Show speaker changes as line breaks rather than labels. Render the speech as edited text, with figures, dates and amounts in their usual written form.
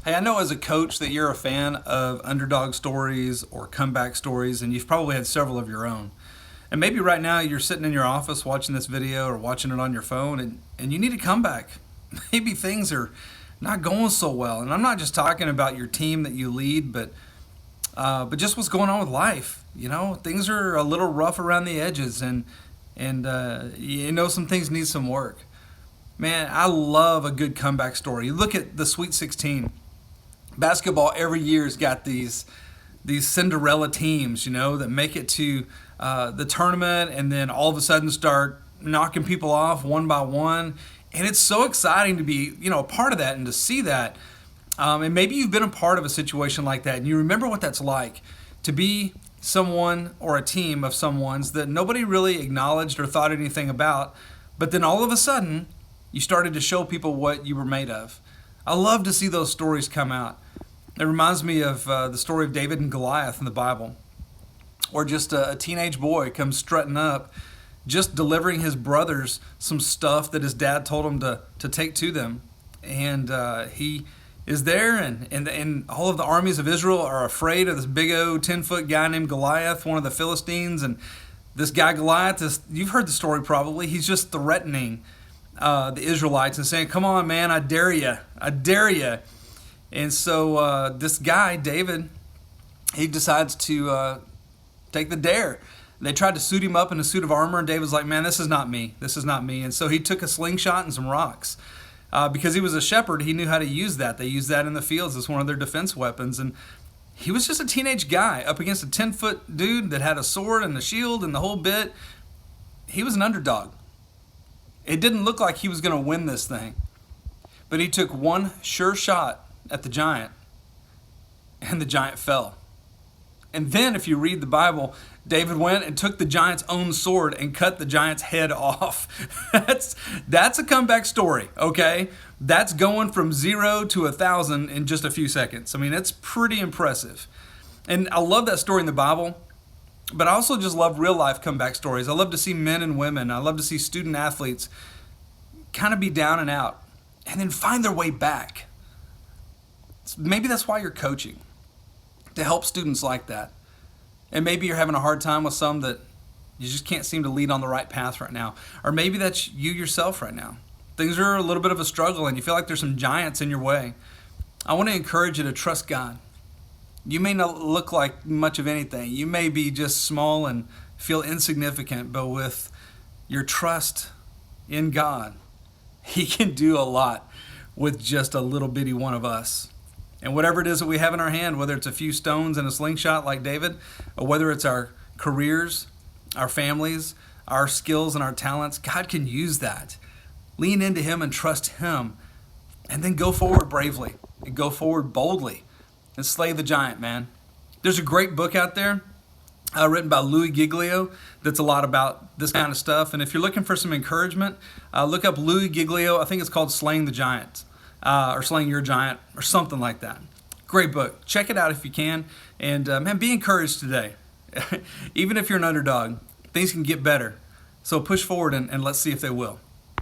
Hey, I know as a coach that you're a fan of underdog stories or comeback stories, and you've probably had several of your own. And maybe right now you're sitting in your office watching this video or watching it on your phone, and you need a comeback. Maybe things are not going so well. And I'm not just talking about your team that you lead, but just what's going on with life. You know, things are a little rough around the edges, and some things need some work. Man, I love a good comeback story. You look at the Sweet 16. Basketball every year has got these Cinderella teams, that make it to the tournament and then all of a sudden start knocking people off one by one. And it's so exciting to be, a part of that and to see that. And maybe you've been a part of a situation like that and you remember what that's like to be someone or a team of someone's that nobody really acknowledged or thought anything about. But then all of a sudden, you started to show people what you were made of. I love to see those stories come out. It reminds me of the story of David and Goliath in the Bible, or just a teenage boy comes strutting up, just delivering his brothers some stuff that his dad told him to take to them. And he is there, and all of the armies of Israel are afraid of this big old 10-foot guy named Goliath, one of the Philistines. And this guy Goliath, you've heard the story probably, he's just threatening the Israelites and saying, "Come on, man, I dare you. I dare you." And so this guy, David, he decides to take the dare. They tried to suit him up in a suit of armor, and David's like, "Man, this is not me. This is not me." And so he took a slingshot and some rocks. Because he was a shepherd, he knew how to use that. They used that in the fields as one of their defense weapons. And he was just a teenage guy up against a 10-foot dude that had a sword and a shield and the whole bit. He was an underdog. It didn't look like he was going to win this thing. But he took one sure shot at the giant, and the giant fell. And then, if you read the Bible, David went and took the giant's own sword and cut the giant's head off. That's a comeback story, okay? That's going from 0 to 1,000 in just a few seconds. I mean, it's pretty impressive. And I love that story in the Bible, but I also just love real life comeback stories. I love to see men and women. I love to see student athletes kind of be down and out and then find their way back. Maybe that's why you're coaching, to help students like that. And maybe you're having a hard time with some that you just can't seem to lead on the right path right now. Or maybe that's you yourself right now. Things are a little bit of a struggle and you feel like there's some giants in your way. I want to encourage you to trust God. You may not look like much of anything. You may be just small and feel insignificant, but with your trust in God, He can do a lot with just a little bitty one of us. And whatever it is that we have in our hand, whether it's a few stones and a slingshot like David, or whether it's our careers, our families, our skills and our talents, God can use that. Lean into Him and trust Him. And then go forward bravely and go forward boldly and slay the giant, man. There's a great book out there written by Louis Giglio that's a lot about this kind of stuff. And if you're looking for some encouragement, look up Louis Giglio. I think it's called Slaying the Giant. Or Slaying Your Giant, or something like that. Great book. Check it out if you can. And man, be encouraged today. Even if you're an underdog, things can get better. So push forward and let's see if they will.